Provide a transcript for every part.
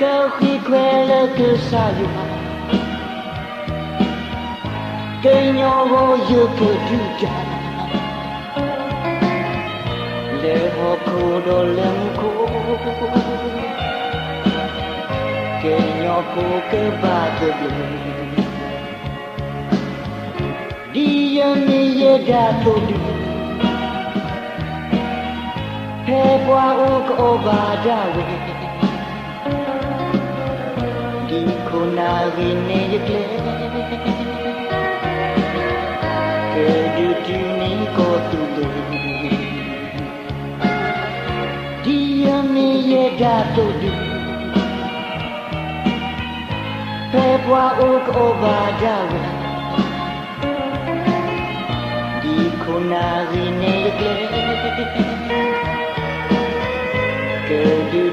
Kau khikwela ke sayu Ke nyogo yu ke duja Le ho kodo lem ko Ke nyogo ke batabe Dia mi ye dato du He bwa o ko badawe Nagi ne yekle ke du ni ko tule dia me ye da to du pe bwa o ko ba da we di ko nagi ne yekle ke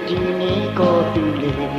du ni ko tule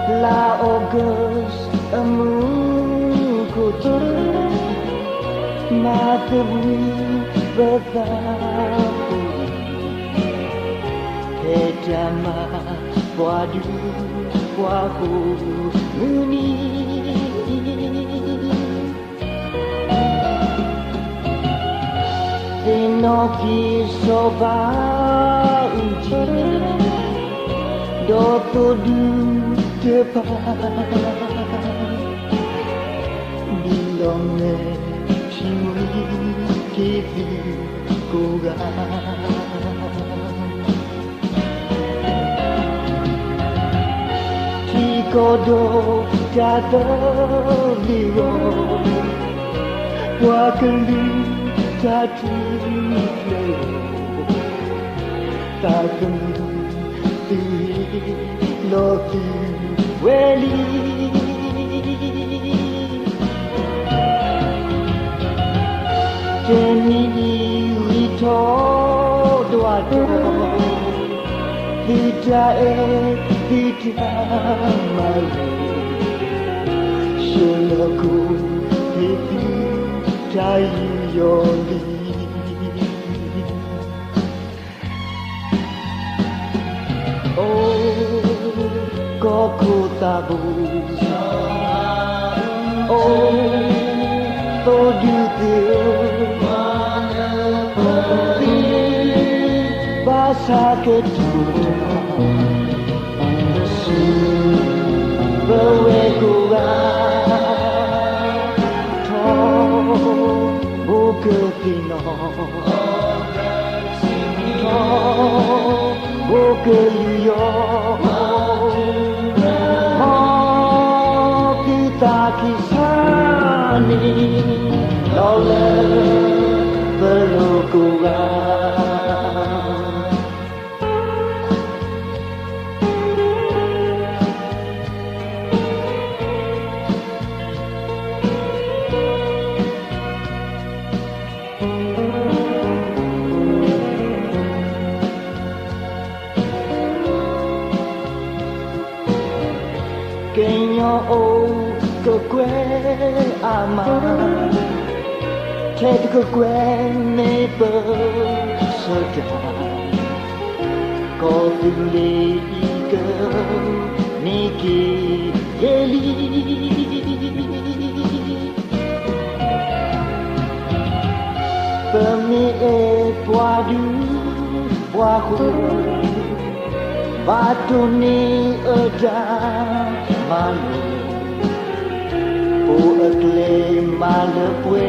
La August amour côté ma débrouille bavard et jama bois du bois uni des noms qui sauvages d'autres de pas bilonne chimui ki koga chikodo jado liwo wakali tatu takam ti loki Weli Jenny Rito Duato Hita Hita Malu Shulaku Hiti Tayu Yoli Koku tabu Oh Todu Basa ketuta Bawe kura To Buke pino To Buke yo Kisani Lola Belukuga Kenyo o kwe ama Ted kwe nebe soda Ko tule ike niki yeli Pemi e poadu poahu Batuni eda malu O ekle malepwe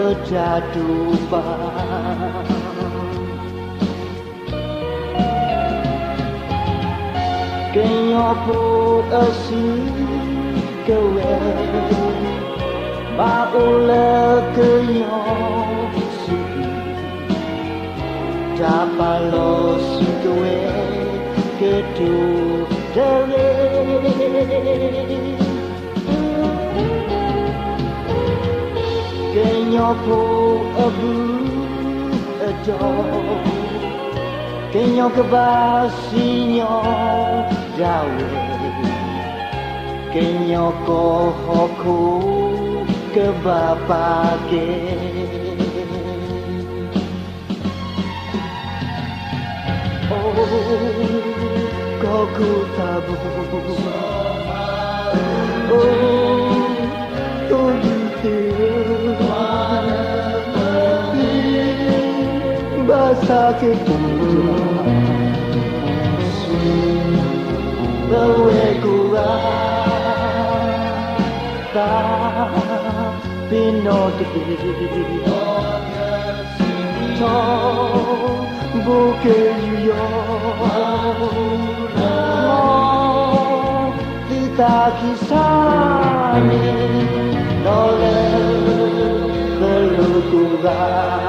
ejatuba Kenyo po asi kewe Paula keyo si Japalos kue kedu dere Kenyo po abu ajo Kenyo kebasinyo dawe Kenyo ko hoku kebapake Oh koku tabu Oh tunggu Basa kedua Bawe kurang Tapi no Bukan yo Kita kisah ni Nolak perlu kurang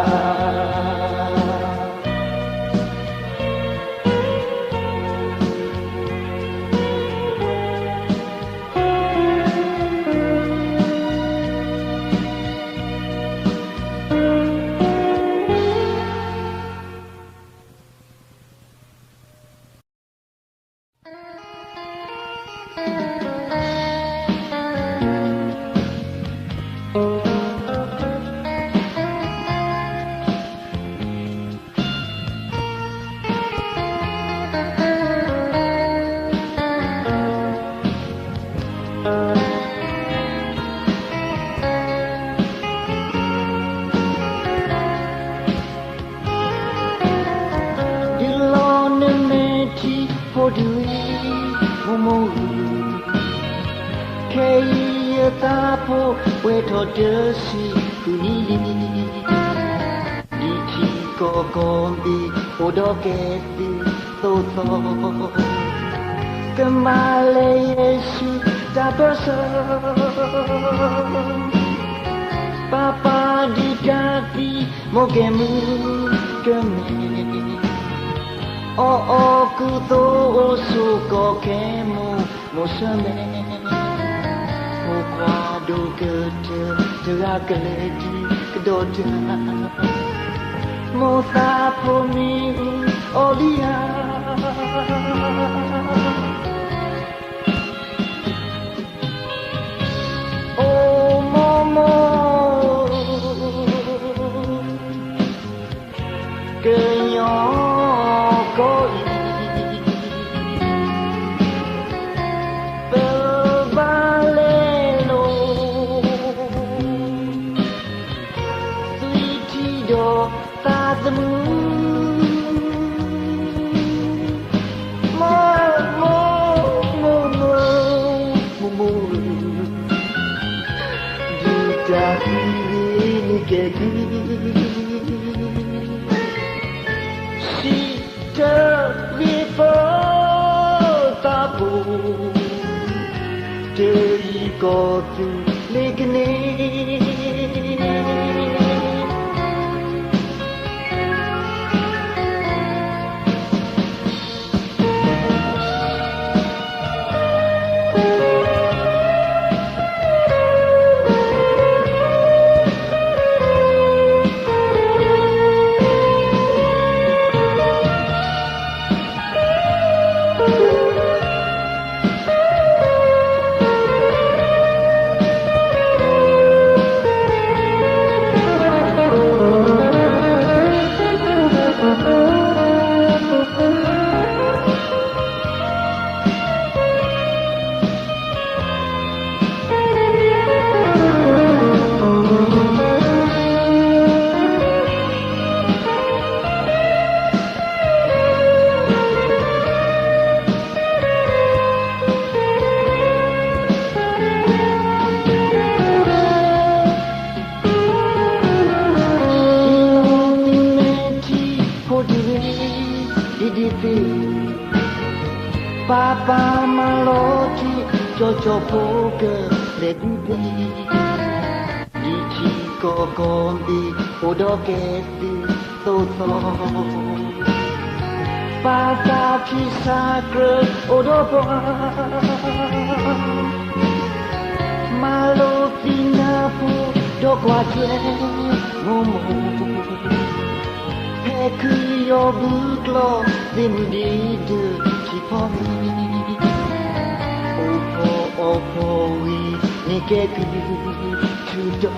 Tapo weto desi kunili Dici kokombi odoketi toto Kembali Yesus tak bersama Papa di kaki mogemu kemi Oh ku to suko kemu mosame Quando terá lagi kedoda Mosa pomi olia Oh momo Kenyo koi Si terlibat tabu dari kotu legene Papa maloti coco poke le gubi ko kombi odoke di toto pasa kisakre odopo malo pinapu dokwaje momo Hekuyo buklo dimdidu chipomi Opo opo wi nikeku chudo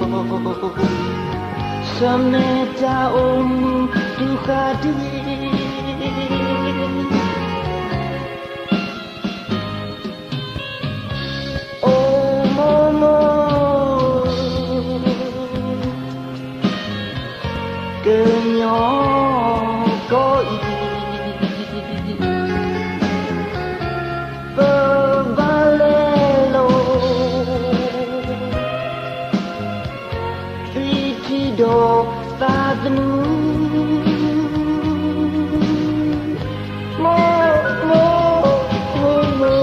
Sameta omu dukhadi Oh momo Kenyo koi Bebalelo Fitido tadmu Mo mo mo mo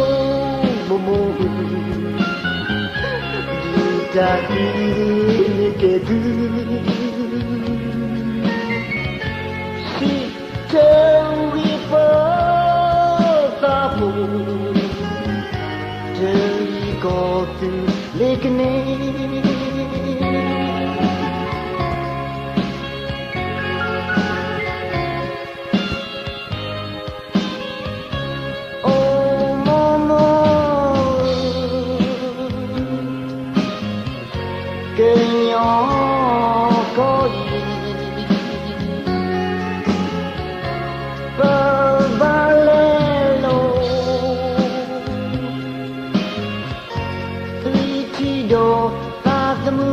mo mo Dita ini kedu Si tewi patamu Tewi kotu lekne Oh momo Kenyo koi Bebalelo Tritido padamu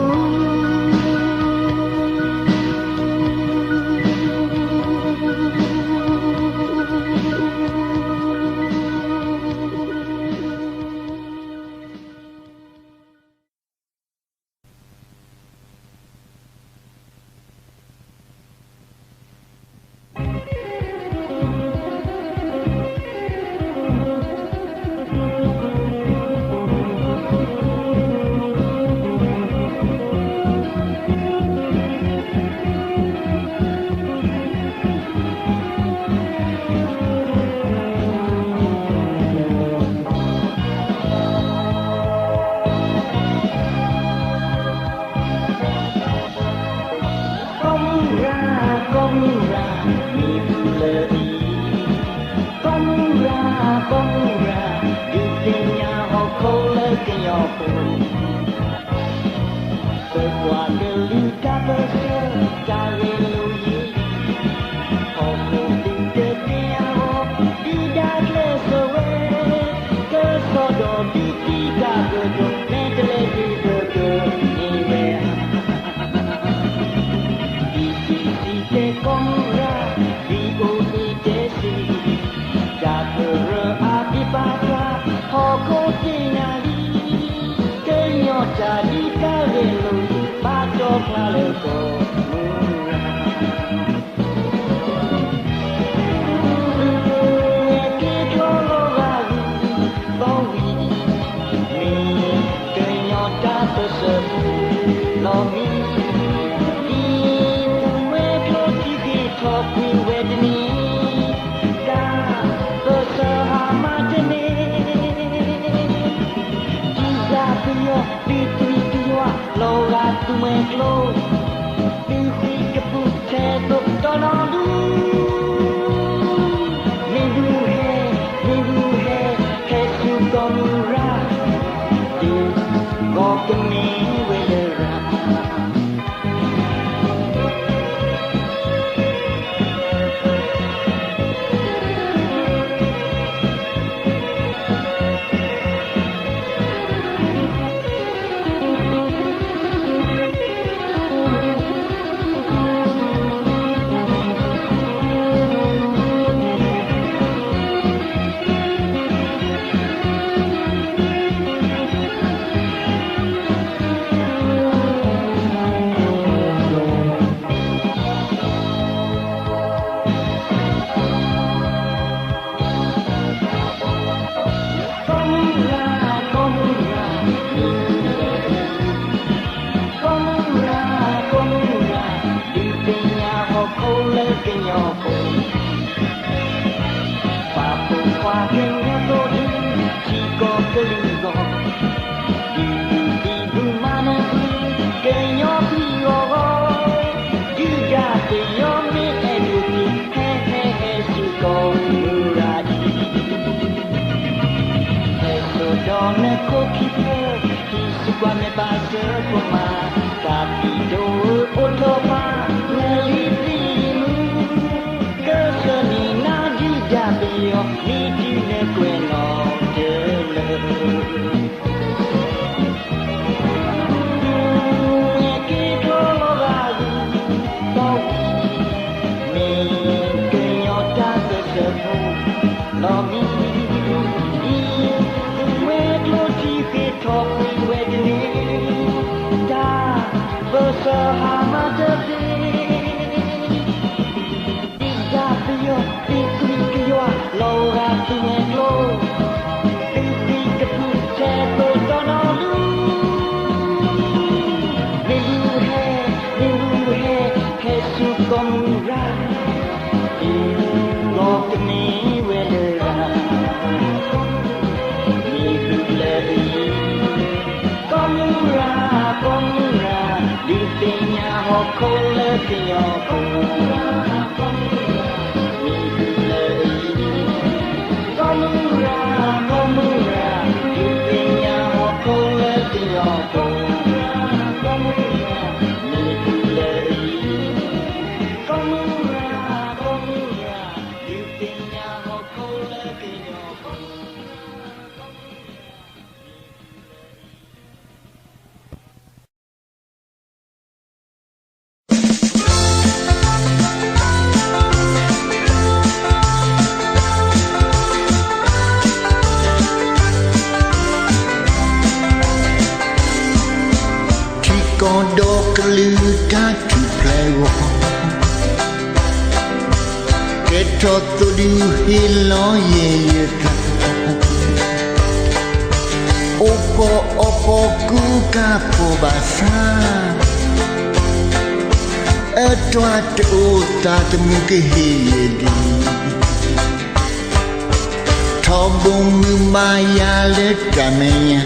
Jadi kalelu patok laleko po Papo qua che ne to chi ko ke lu go di bu ma na ke nyo pi go di ja te yo me e lu he he he su ko ra di so donne ko ki pe ki su qua me ba se ko ma Capito Otopa Nelitimu Kersenina Jijabio Nijine Kweno Dele Nyekito Loragu Tau Mi Kenyota Sesefu Lomi Wedlo Tifi Topi Wedini Bersahamadabi Digapio, Digapio, Laura Tuenglo Digapio, Ceto Donalu Niluhe, Kesu Komura Lokni Wedera Nilulei Komura, Komura Di pinya hokole pinya komura Komura, komura Di pinya hokole pinya komura Komura, komura Di pinya hokole pinya komura Kodok luka tu plewo Keto tu di hilo ye ka Opo ku ka po basa Etwa tu ta temu ke hedi Tobung maya le kamenya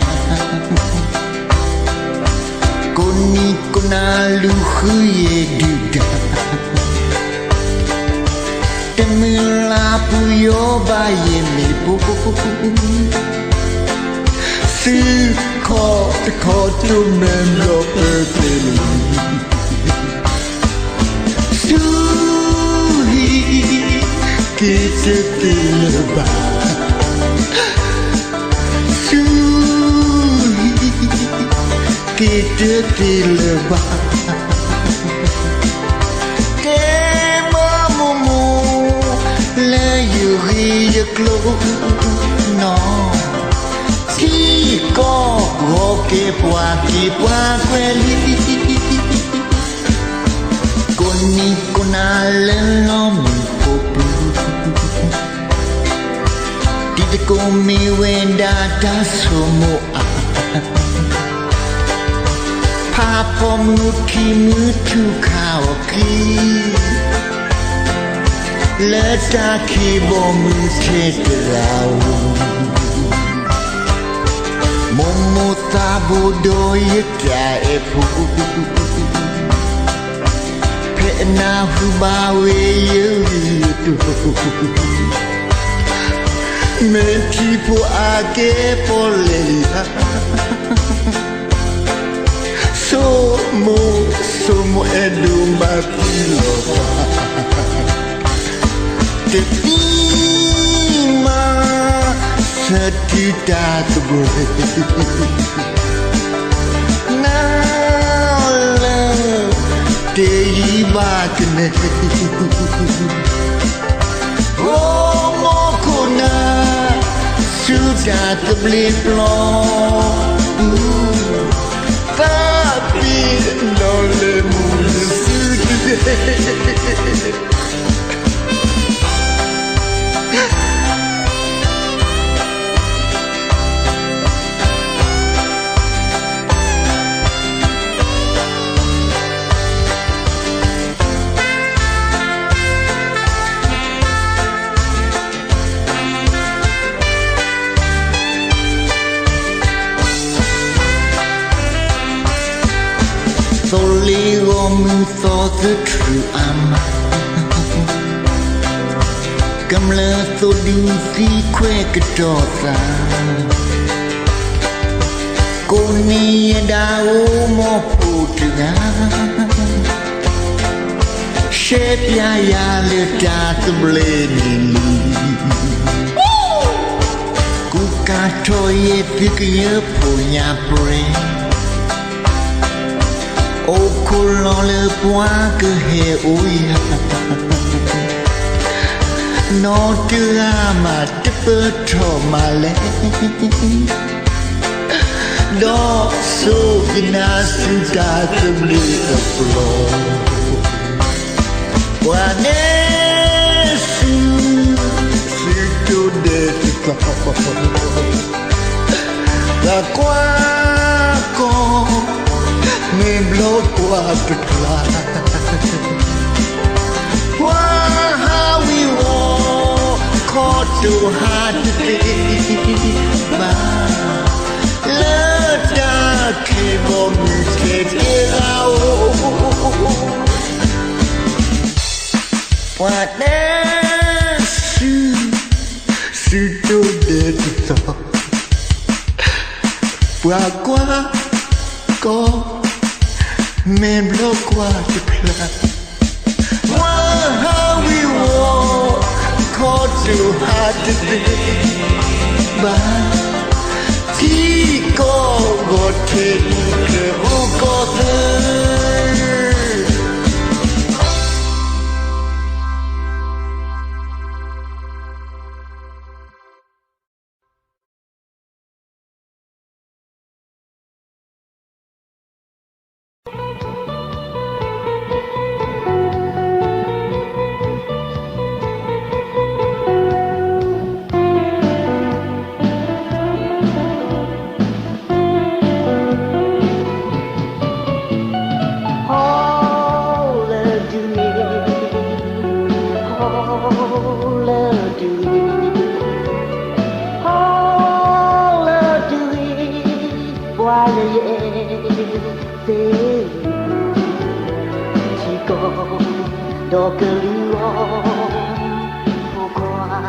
Koni kona luhu ye duda Temila puyo baye mepo Si ko tu mendo pepelu Suhi kita tilba Kita tilba Kemamumu Layuri klo No Kiko Roke pua kweli Koni konale lomi popu Tidak komi wenda tasomo Papa muti mutu kaoki Letaki bomu teterau Momo tabu doyeta epu Pena hubawe yudu Mentipu ake polelia Somo edumba pilopa Terima setidak Nala Deiba kene Oh mokona Sudah terbeli plong Tapi nolemu sudah om thought the true am cầm lơ tôi đi phi quê cái trò ta cô ni đã mò phụ trà shep ya le ta tâm lên cú cá trôi phía kia phụ nhà pre ô cô lo lơ quá cứ hè ôi nó chưa mà tiếp bớt trò mà lẽ đó số na sinh ta tâm lý ập lo qua nè sự cho để ta và qua con mình lối qua bật lại qua how we walk caught too hard to be mà lỡ ta khi một người yêu qua nè sự cho để ta qua qua con mình lối qua bật lại how we walk caught too hard to be but khi có một thiên điều có thể chỉ có đó cứ lo phụ qua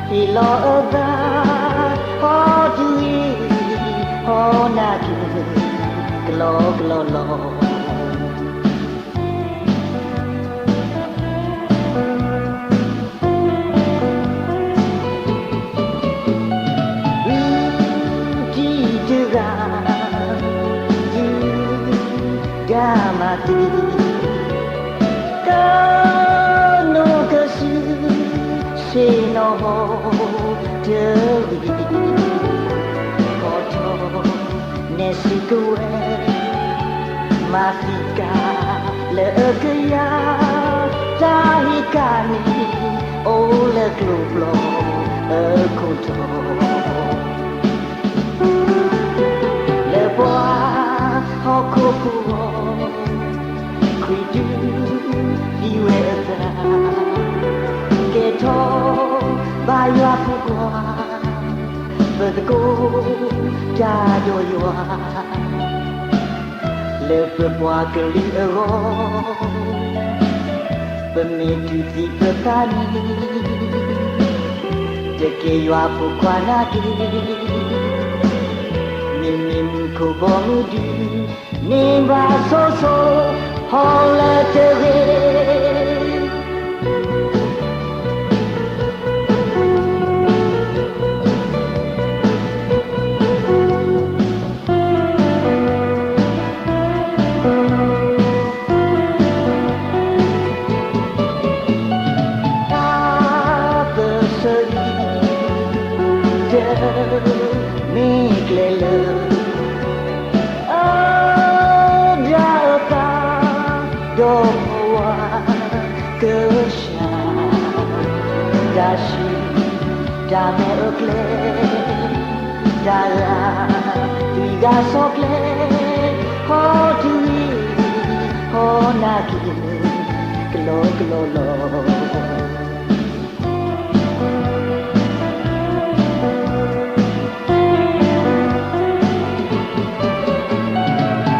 thì lo ra họ chui họ na cứ lo mati kano kasu seno dewi koto nesikwe mafika lekeya tahikani ole klublo koto leboa hokoku Bayar pukua, berdeku jado yua, lepas buat keli eror, pemicu si petani, deke yua pukua nadi, mimim ku bongudi, nimba soso, hola tere. Dame okle, dala, tiga sokle, ho tui, ho naki, klo.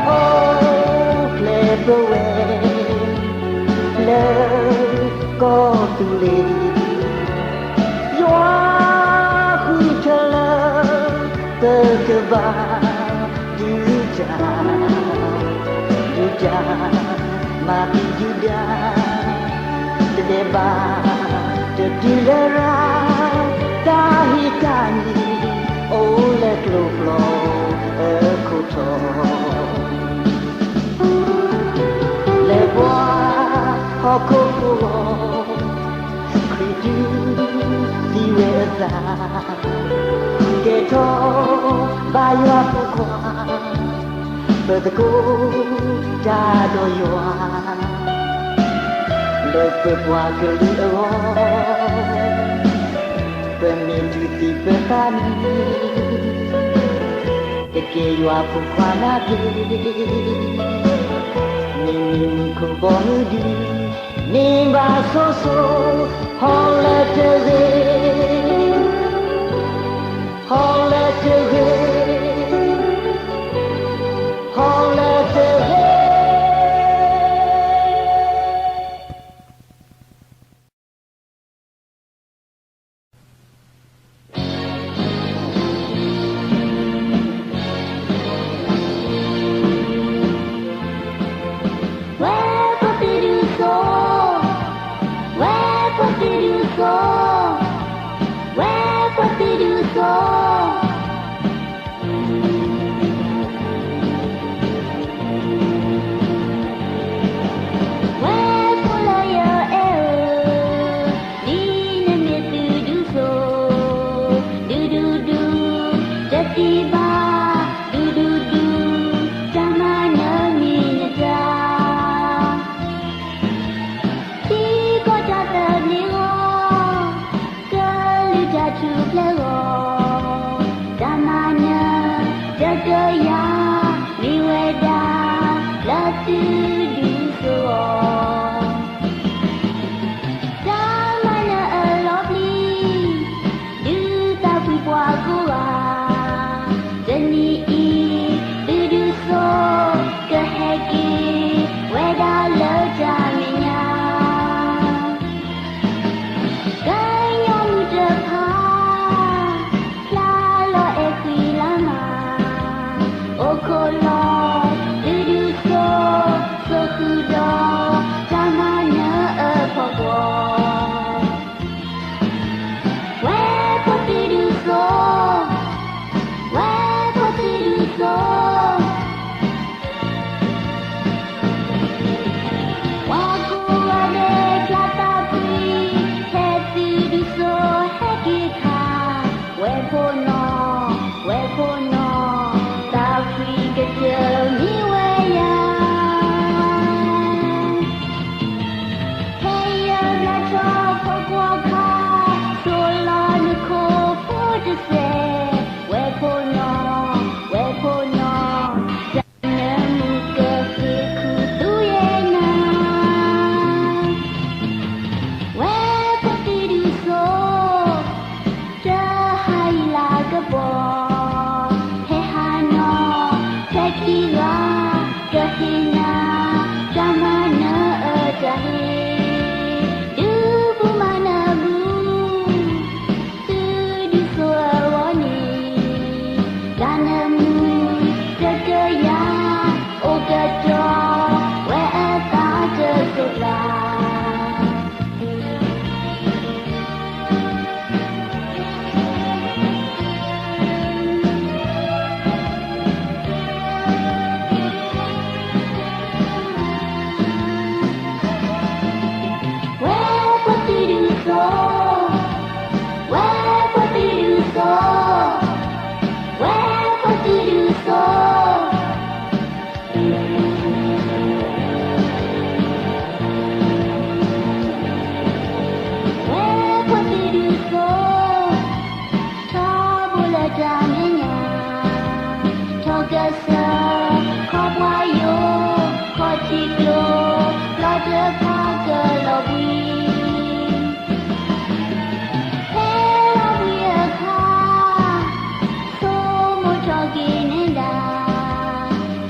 Oh, play the way. le có tu lì doa khu chala tơ cơ ba du ja mati juda deba de dilera tahikani ole kloflo koto le bois hoko kridu diweza keto baywa pokwa berteko jado yoa le pepwa kelio pemitu ti petani ke yoa pokwa nabi ni ko bonudi ni ba so holiday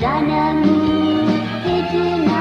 Danamu, Hijina,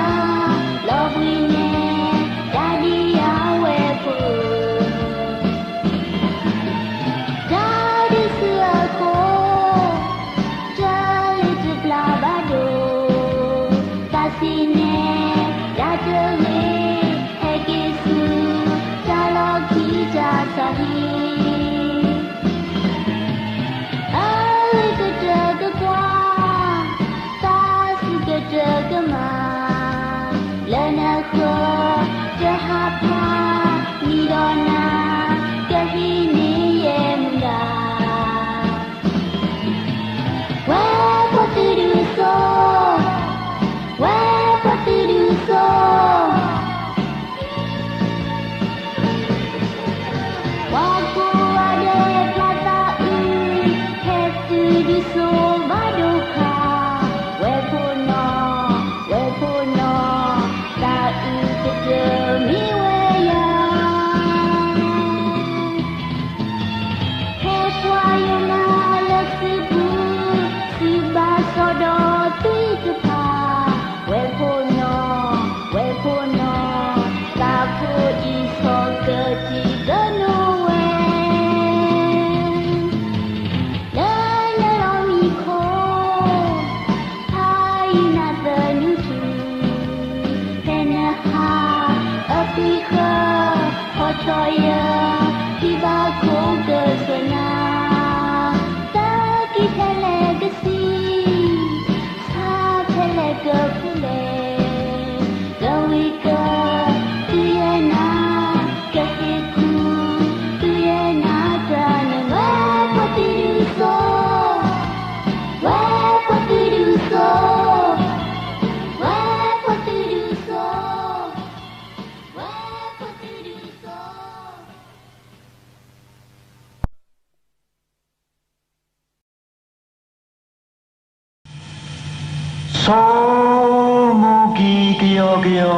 Somugi gyo gyo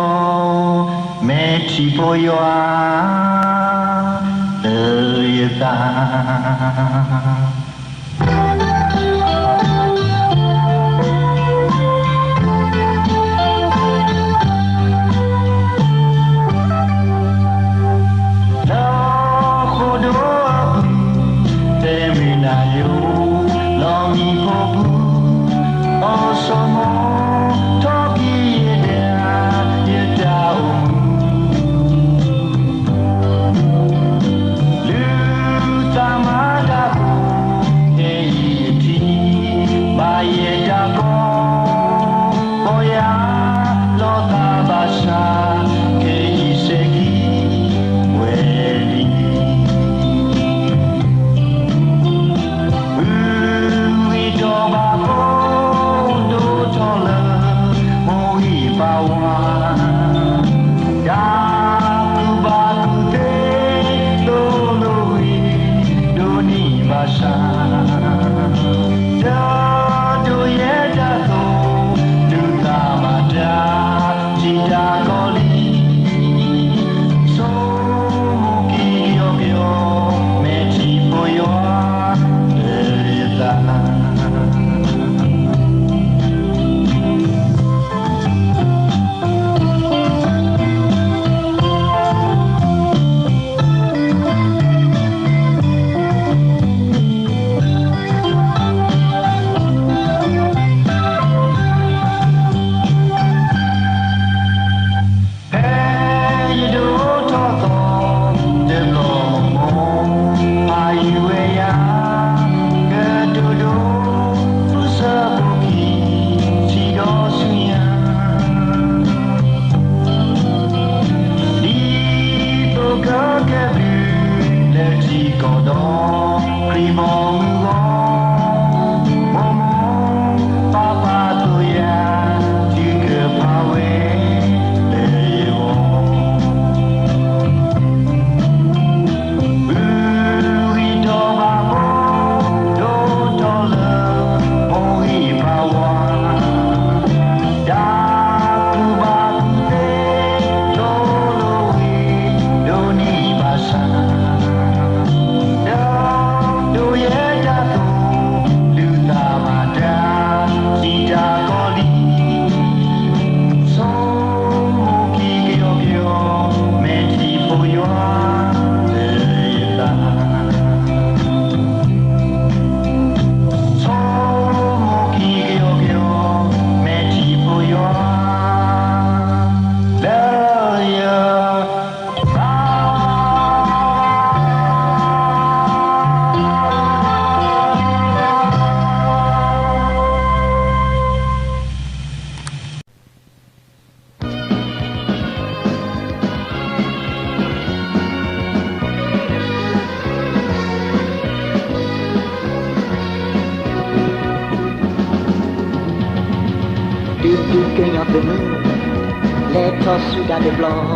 me chipoyoa yata. Les tosses de blanc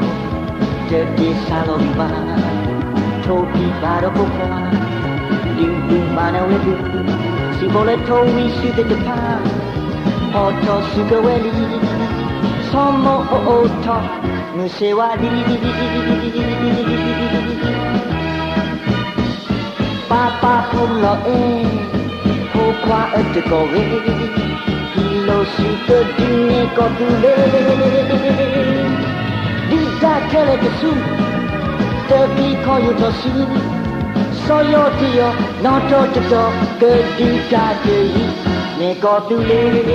de tes salons Topi vado pourquoi du mano e du si vuole towi su de pa Otto su gaweli Somo o to nu se wadi Papa pullo pourquoi te correr Lo su que tu ne cotule Dita tele che su Te piccolo to su Soyo tio noto to que dita te ne cotule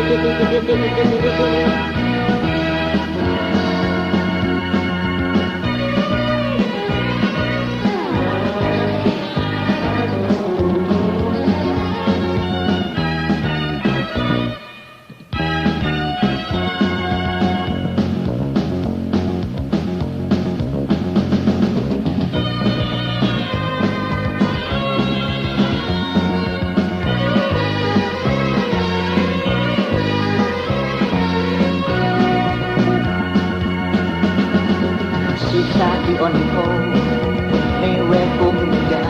Sisati on ho me we kumga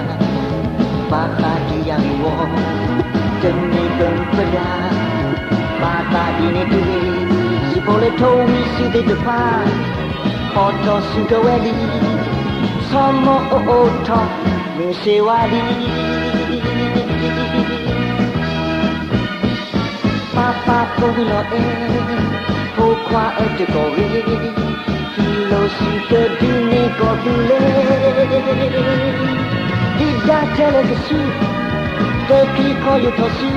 Bata di yang wo Demi gempeda Bata di ne tuwe Si pole towi si de depan Oto suga wedi Somo o to me se wadi Papa polo Pourquoi te correr Lo si que tu ne cotule Dida tele che su Te piccolo to su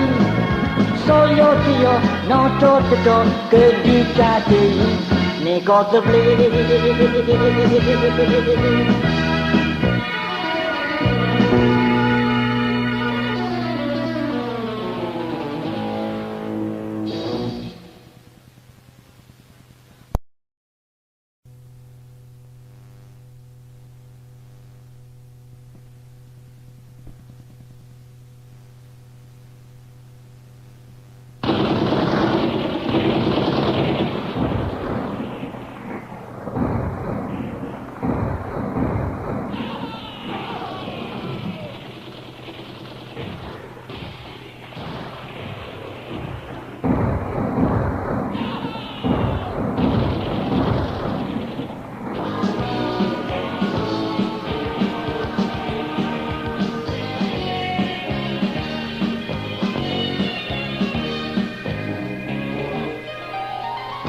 Soyo tio noto te do Che dita te ne cotule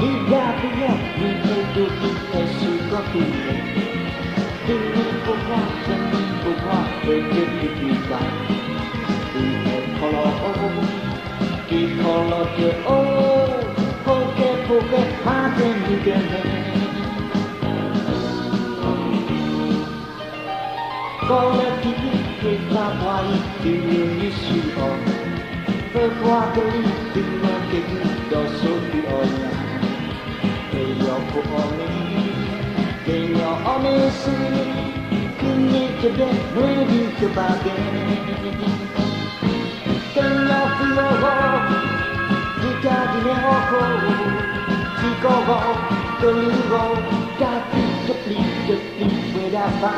Diga mi tu e su cotule Dimmi pourquoi e che ti fa Che collo che poche fate di che me Con le tipi che la vuoi di mi su Per guardare di me che tu do sotto ogni Che io ho messo Che niente ben ready to bargain Che io figlio Di cardine oco Di covo Che livo Catti che pli Quella fa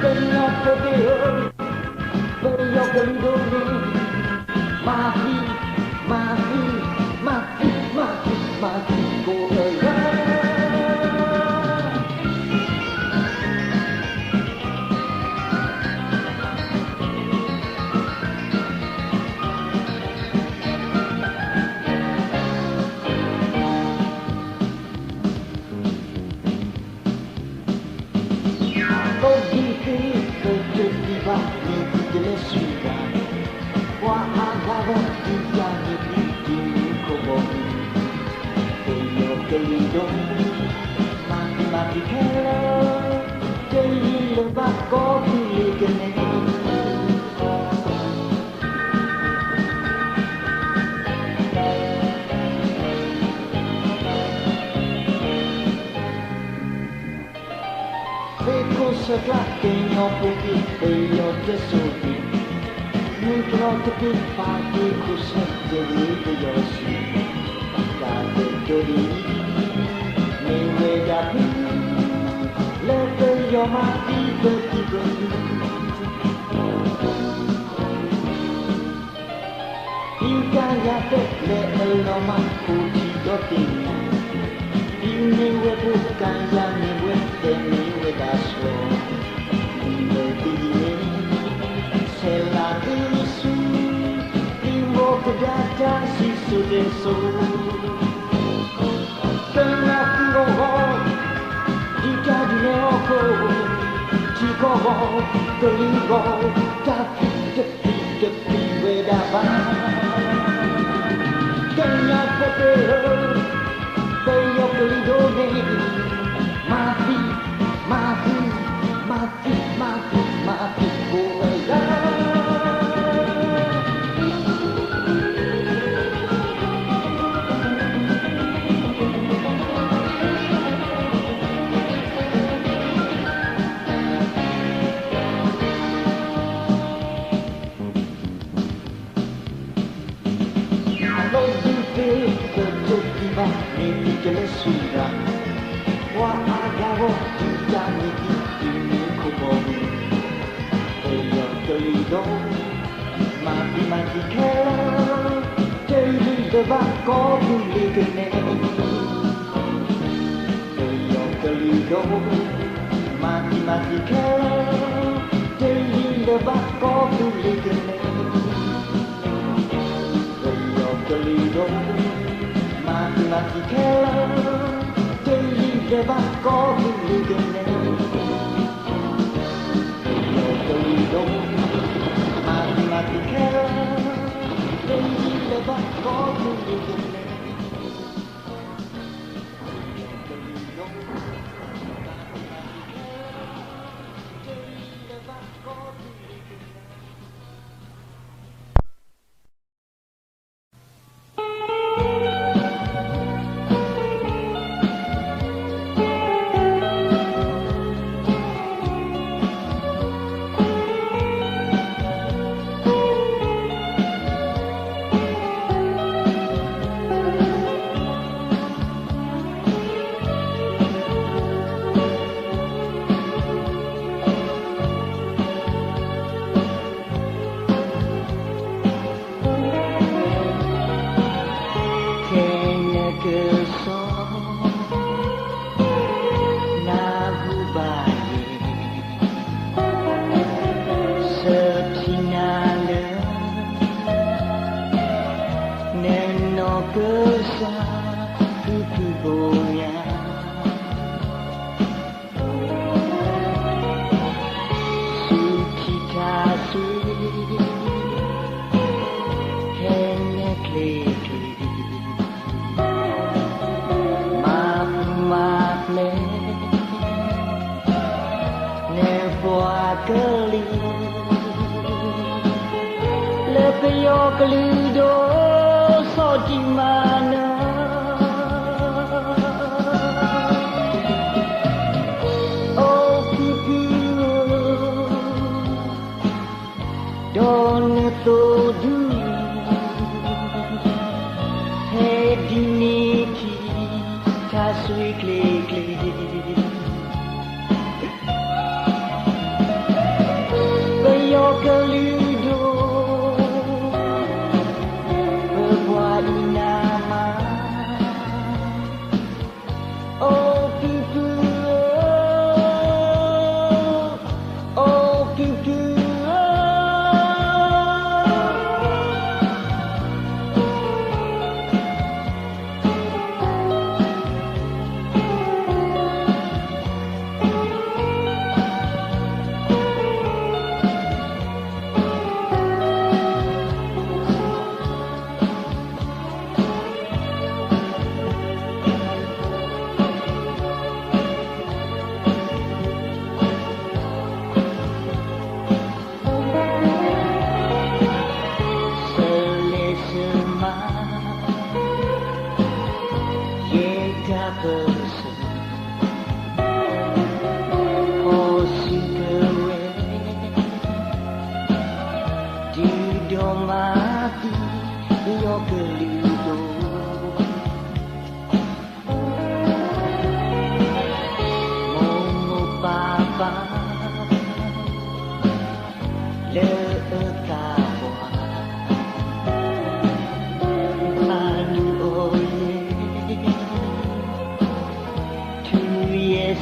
Che io potevo Per io che li doni Ma chi go around querido, matematicero, che il bacco di che ne Se cosa che non puoi e io te soldi, non trovo che fare cos'è che io sì, da te You're my deeper, deeper You can't let alone my coochie dotting You knew where to can't let me with a slow Baby, c'est la douce Il m'offre d'ata si sous des sauts Turn up the wall Chico, the Ligo, the with a Kenya Pepe, they of the Lido name, my feet, go che le suira wa agavo ya mi mi como e io te li do ma ti che te li de va con li che ne e io te li do ma ti che te li de va con li che ne e io te li do Matematica, degli devaccoli che ne Io te li do, matematica, degli devaccoli che ne Io te li do, matematica, degli devaccoli che ne Kalido so di mana Oh pipi Don't todu Hey diniki Tasui kli Bayo Kalido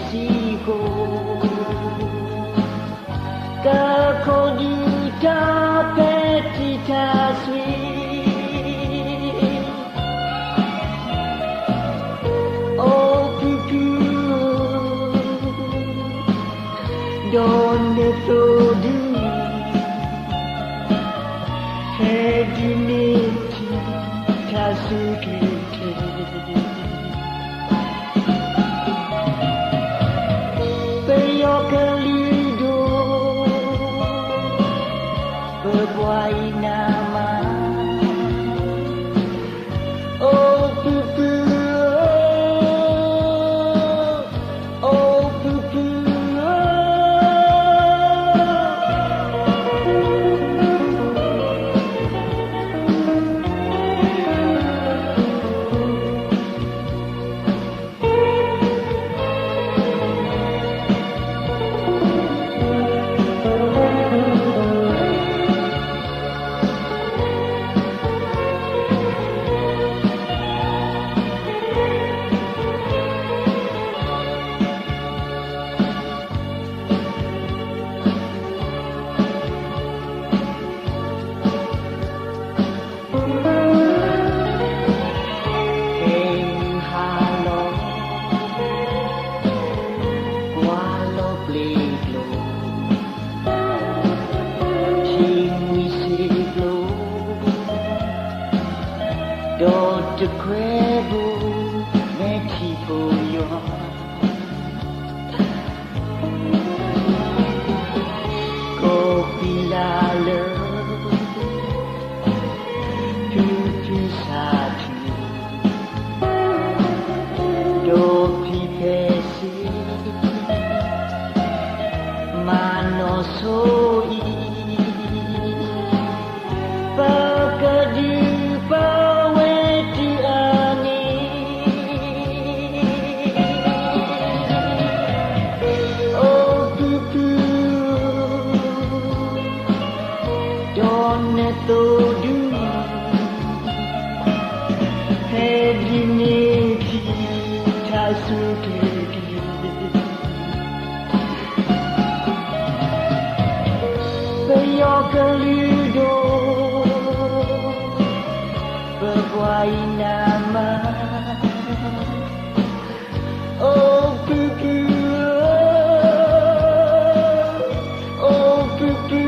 siho ka kodu ta petita sweet oh pupu don't let so do hediniti tasukite Peyokalido berbuai nama oh pupu oh pupu Don't crebo me tipo yo Kopi lala Tutu satu Dopi pesi Mano soi Pagadu Todo hediniti tasukiti Peyokalido berbuai nama oh pupu oh pupu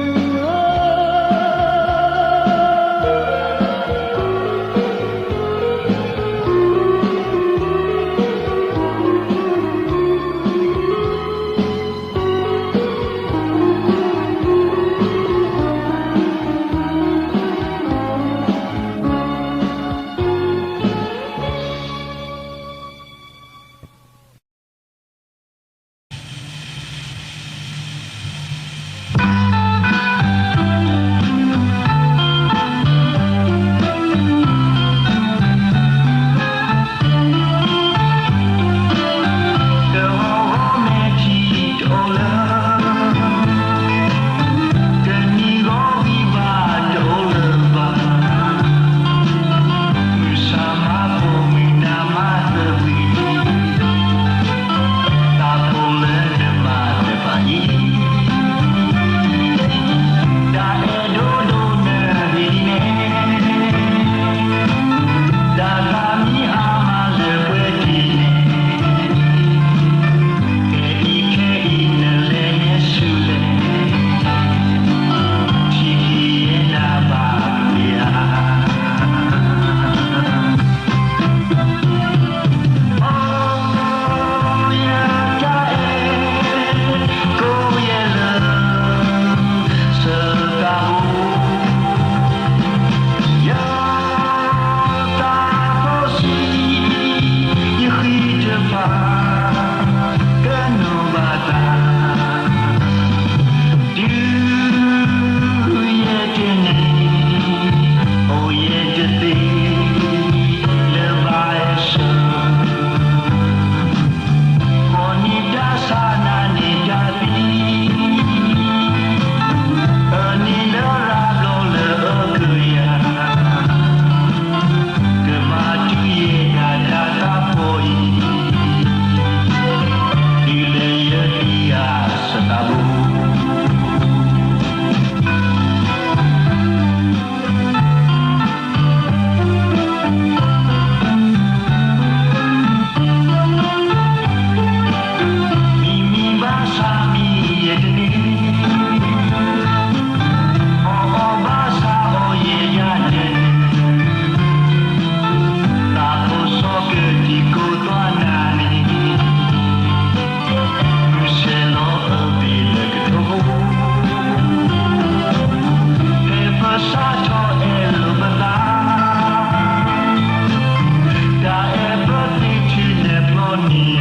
Thank you.